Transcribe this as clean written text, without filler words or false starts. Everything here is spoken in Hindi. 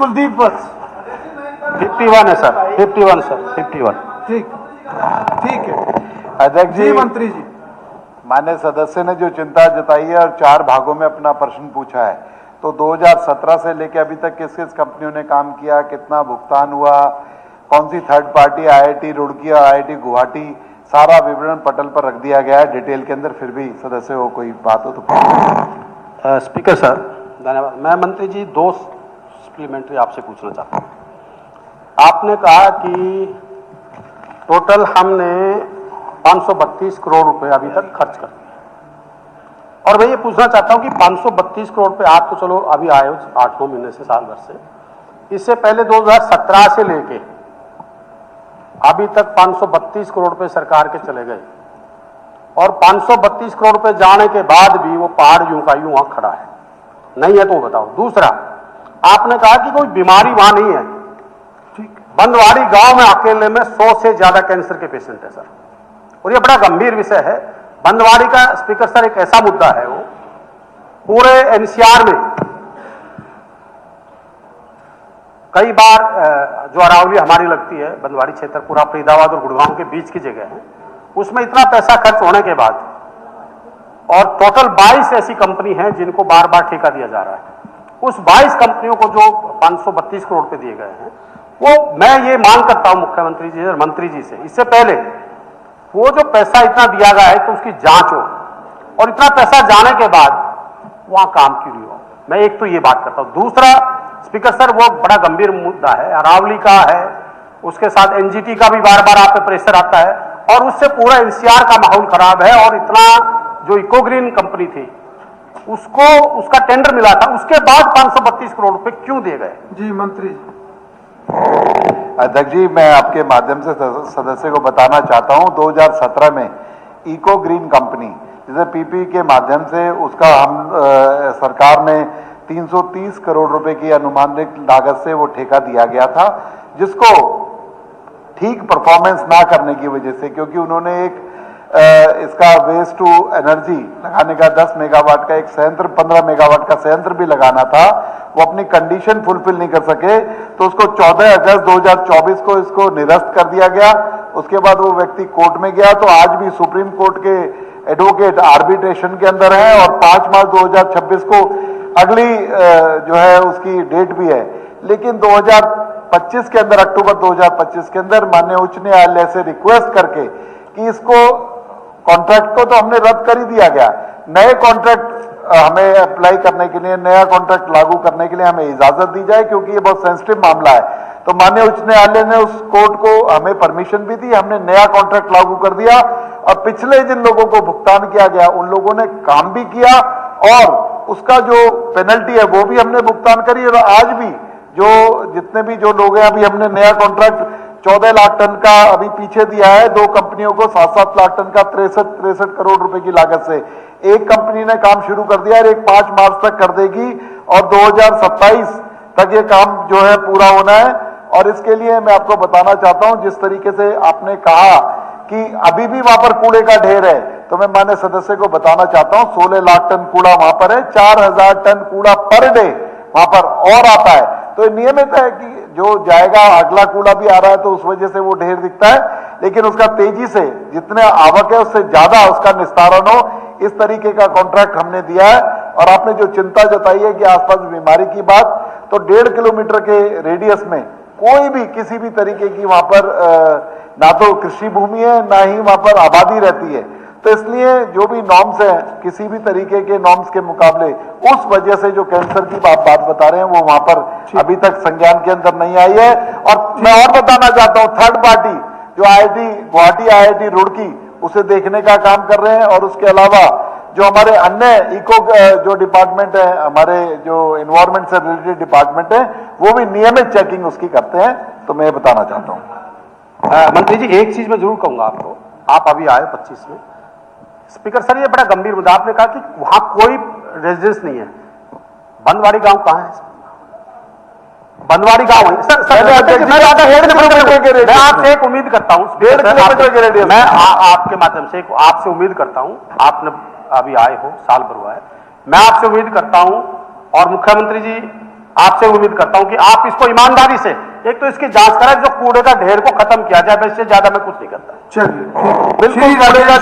कुलदीप वत्स 51 है सर, 51 सर, 51। ठीक है अध्यक्ष जी। मंत्री जी, माननीय सदस्य ने जो चिंता जताई है और 4 भागों में अपना प्रश्न पूछा है, तो 2017 से लेकर अभी तक किस किस कंपनियों ने काम किया, कितना भुगतान हुआ, कौन सी थर्ड पार्टी, IIT रुड़की और IIT गुवाहाटी, सारा विवरण पटल पर रख दिया गया है डिटेल के अंदर। फिर भी सदस्य को कोई बात हो तो स्पीकर सर धन्यवाद। मैं मंत्री जी 2 सप्लीमेंट्री आपसे पूछना चाहता हूँ। आपने कहा कि टोटल हमने 532 करोड़ रुपए अभी तक खर्च कर दिए, और मैं ये पूछना चाहता हूं कि 532 करोड़ रुपए आप तो चलो अभी आए हो 8-9 महीने से, साल भर से, इससे पहले 2017 से लेके अभी तक 532 करोड़ रुपए सरकार के चले गए, और 532 करोड़ रुपए जाने के बाद भी वो पहाड़ यूं का यूं वहां खड़ा है। नहीं है तो बताओ। दूसरा, आपने कहा कि कोई बीमारी वहां नहीं है। बंदवाड़ी गांव में अकेले में 100 से ज्यादा कैंसर के पेशेंट है सर, और ये बड़ा गंभीर विषय है। बंदवाड़ी का स्पीकर सर एक ऐसा मुद्दा है, वो पूरे NCR में कई बार जो अरावली हमारी लगती है, बंदवाड़ी क्षेत्र पूरा फरीदाबाद और गुड़गांव के बीच की जगह है, उसमें इतना पैसा खर्च होने के बाद, और टोटल 22 ऐसी कंपनी हैं जिनको बार बार ठेका दिया जा रहा है, उस 22 कंपनियों को जो 532 करोड़ रुपए दिए गए हैं, वो मैं ये मांग करता हूं मुख्यमंत्री जी और मंत्री जी से, इससे पहले वो जो पैसा इतना दिया गया है तो उसकी जांच हो, और इतना पैसा जाने के बाद वहां काम क्यों नहीं हो। मैं एक तो ये बात करता हूं। दूसरा स्पीकर सर, वो बड़ा गंभीर मुद्दा है, अरावली का है, उसके साथ NGT का भी बार बार आप पे प्रेशर आता है, और उससे पूरा NCR का माहौल खराब है। और इतना जो इकोग्रीन कंपनी थी उसको उसका टेंडर मिला था, उसके बाद 532 करोड़ रुपए क्यों दिए गए? जी मंत्री जी। अध्यक्ष जी, मैं आपके माध्यम से सदस्य को बताना चाहता हूं, 2017 में इको ग्रीन कंपनी जैसे PP के माध्यम से उसका हम सरकार ने 330 करोड़ रुपए की अनुमानित लागत से वो ठेका दिया गया था, जिसको ठीक परफॉर्मेंस ना करने की वजह से, क्योंकि उन्होंने एक इसका वेस्ट टू एनर्जी लगाने का 10 मेगावाट का एक संयंत्र, 15 मेगावाट का संयंत्र भी लगाना था, वो अपनी कंडीशन फुलफिल नहीं कर सके, तो उसको 14 अगस्त 2024 को इसको निरस्त कर दिया गया। उसके बाद वो व्यक्ति कोर्ट में गया, तो आज भी सुप्रीम कोर्ट के एडवोकेट आर्बिट्रेशन के अंदर है, और 5 मार्च 2026 को अगली जो है उसकी डेट भी है। लेकिन 2025 के अंदर, अक्टूबर 2025 के अंदर माननीय उच्च न्यायालय से रिक्वेस्ट करके कि इसको कॉन्ट्रैक्ट को तो हमने रद्द कर ही दिया गया, नए कॉन्ट्रैक्ट हमें अप्लाई करने के लिए, नया कॉन्ट्रैक्ट लागू करने के लिए हमें इजाजत दी जाए, क्योंकि ये बहुत सेंसिटिव मामला है। तो माननीय उच्च न्यायालय ने उस कोर्ट को हमें परमिशन भी दी, हमने नया कॉन्ट्रैक्ट लागू कर दिया, और पिछले जिन लोगों को भुगतान किया गया उन लोगों ने काम भी किया, और उसका जो पेनल्टी है वो भी हमने भुगतान करी। और आज भी जो जितने भी जो लोग हैं, अभी हमने नया कॉन्ट्रैक्ट 14 लाख टन का अभी पीछे दिया है, 2 कंपनियों को 7-7 लाख टन का 63 करोड़ रुपए की लागत से। एक कंपनी ने काम शुरू कर दिया और एक 5 मार्च तक कर देगी, और 2027 तक ये काम जो है पूरा होना है। और इसके लिए मैं आपको बताना चाहता हूं, जिस तरीके से आपने कहा कि अभी भी वहां पर कूड़े का ढेर है, तो मैं माननीय सदस्य को बताना चाहता हूं 16 लाख टन कूड़ा वहां पर है, 4000 टन कूड़ा पर डे वहां पर और आता है। तो नियमित है कि जो जाएगा अगला कूड़ा भी आ रहा है, तो उस वजह से वो ढेर दिखता है, लेकिन उसका तेजी से जितने आवक है उससे ज्यादा उसका निस्तारण हो, इस तरीके का कॉन्ट्रैक्ट हमने दिया है। और आपने जो चिंता जताई है कि आसपास बीमारी की बात, तो 1.5 किलोमीटर के रेडियस में कोई भी किसी भी तरीके की वहां पर ना तो कृषि भूमि है, ना ही वहां पर आबादी रहती है। तो इसलिए जो भी नॉर्म्स हैं, किसी भी तरीके के नॉर्म्स के मुकाबले, उस वजह से जो कैंसर की बात बता रहे हैं वो वहां पर अभी तक संज्ञान के अंदर नहीं आई है। और मैं और बताना चाहता हूं, थर्ड पार्टी जो IIT गुवाहाटी, IIT रुड़की उसे देखने का काम कर रहे हैं, और उसके अलावा जो हमारे अन्य इको जो डिपार्टमेंट है, हमारे जो एनवायरमेंट से रिलेटेड डिपार्टमेंट है, वो भी नियमित चेकिंग उसकी करते हैं। तो मैं बताना चाहता हूं। मंत्री जी एक चीज मैं जरूर कहूंगा आपको, आप अभी आए 25 में, स्पीकर सर ये बड़ा गंभीर मुद्दा, आपने कहा कि वहां कोई रेजिडेंस नहीं है। बंदवाड़ी गांव कहां है? बंदवाड़ी गांव है सर। मैं आपसे एक उम्मीद करता हूं, 1.5 किलोमीटर के रेडियस, मैं आपके माध्यम से आपसे उम्मीद करता हूं, आपने अभी आए हो, साल भर हुआ है, मैं आपसे उम्मीद करता हूं, और मुख्यमंत्री जी आपसे उम्मीद करता हूं कि आप इसको ईमानदारी से एक तो इसकी जांच कराएं, जो कूड़े का ढेर को खत्म किया जाए, इससे ज्यादा मैं कुछ नहीं करता। चलिए ठीक है। बिल्कुल श्री कूड़े का